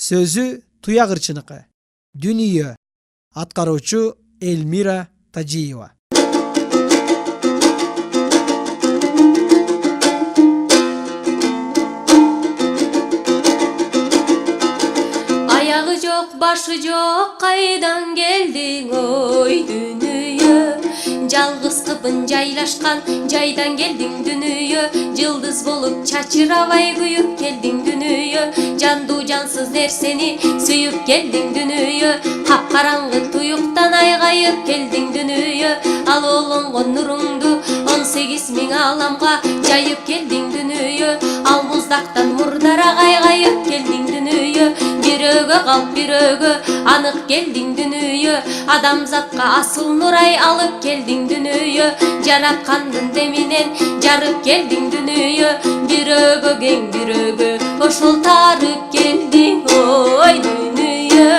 Сөзү Туя Кырчыныкы. Дүнүйө. Аткаруучу Элмира Тажиева. Аяғы жоқ, башы жоқ, қайдан келдің ой дүнүйө? Жалғыз қыпын жайлашқан жайдан келдің дүнүйө. Жылдыз болып чачырабай күйіп келдің дүнүйө. Жанду жансыз нерсени сүйіп келдің дүнүйө. Қап-қараңғы тұйықтан айғайып келдің дүнүйө. Ал олонғон нұрыңды 18 мың аламға жайып келдің дүнүйө. Ал мұздақтан мұрдара қайғайып келдің дүнүйө. Бирөөгө калп бирөөгө анық келдің дүнүйө. Адамзатқа асыл нурай алып келдің дүнүйө. Жараткандын деминен жарып келдің дүнүйө. Бирөөгө кең бирөөгө ошол тарып келдің ой дүнүйө.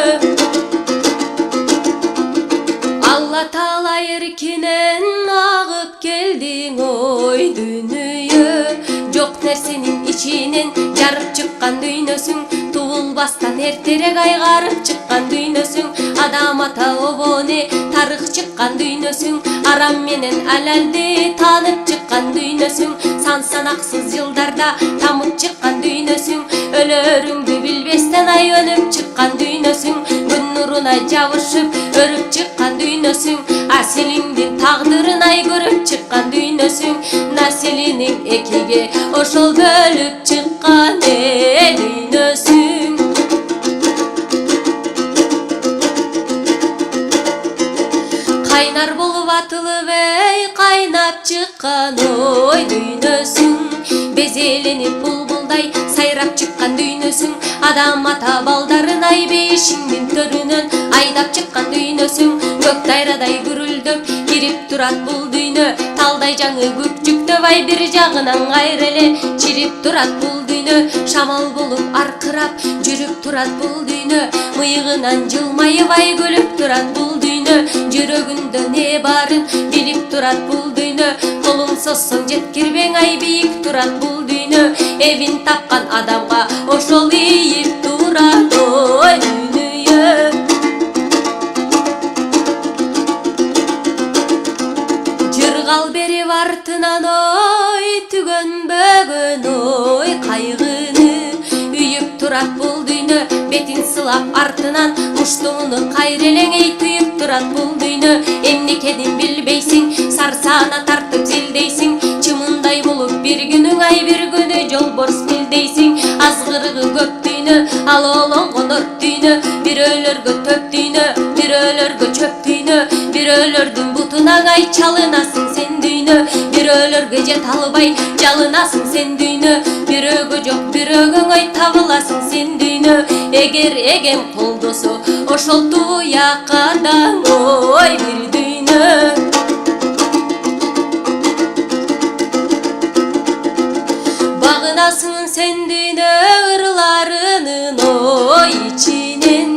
Алла Таала эркинен агып келдің ой дүнүйө. Жок нерсенин ичинен жарып чыккан дүйнөсүң. Туылбастан эртерээк айгарып чыккан дүйнөсүң. Адам ата обону тарых чыккан дүйнөсүң. Арам менен алалды таанып чыккан дүйнөсүң. Сан санаксыз жылдарда тамып чыккан дүйнөсүң. Өлөрүңдү билбестен ай өнүп чыккан дүйнөсүң. Күн нуруна жабышып өрүп чыккан дүйнөсүң. Аселиңдин тагдырын ай көрүп чыккан дүйнөсүң. Населиниң экиге ошол бөлүп чыккан дүйнөсүң. Кайнар болуп атылып кайнап чыккан ой дүйнөсүң. Безеленип булбулдай сайрап чыккан дүйнөсүң. Адам ата балдарын ай бейишиңдин төрүнөн айдап чыккан дүйнөсүң. Көк дайрадай гүрүлдөп кирип турат бул дүйнө. Талдай жаңы күкчүктөп ай бир жагынан кайра эле чирип турат бул дүйнө. Шамал болуп аркырап жүрүп турат бул дүйнө. Мыйыгынан жылмайып ай күлүп турат бул дүйнө. Жүрөгүндө не барын билип турат бул дүйнө. Колуң созсоң жеткирбең ай бийик турат бул дүйнө. Эвин тапкан адамга ошол ийип турат ой дүнүйө. Жыргал берип артынан ой түгөнбөгөн ой кайгыны. Үйүп турат бул дүйнө. Бетин сылап артынан муштууну кайра элеңей түйүп турат бул дүйнө. Эмнекенин билбейсиң, сарсаана тартып зилдейсиң. Чымындай болуп бир күнүң ай бир күнү жолборс билдейсиң. Азгырыгы көп дүйнө, ал олонгон от дүйнө. Бирөөлөргө төп дүйнө, бирөөлөргө чөп дүйнө. Бирөөлөрдүн бутунан ай чалынасың сен дүйнө. Бирөөлөргө жете албай жалынасың сен дүйнө. Бирөөгө жок бирөөгөң ой табыласың сен дүйнө. Эгер эгем колдосо ошол туякадан ой бир дүйнө. Багынасың сен дүйнө ырларынын ой ичинен.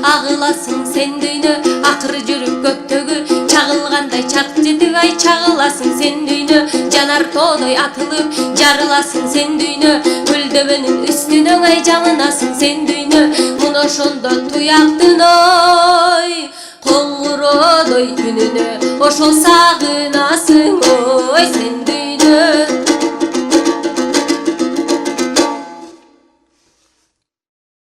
Агыласың сен дүйнө акыр жүрүп көктөгү чагылгандай чак жетип ай чагыласың сен дүйнө. Жанар тоодой атылып жарыласың сен дүйнө. Көлдөбөнүн үстүнөн ай жаңынасың сен дүйнө. Муну ошондо туяктын ой коңгуродой үнүнө ошол сагынасың ой сен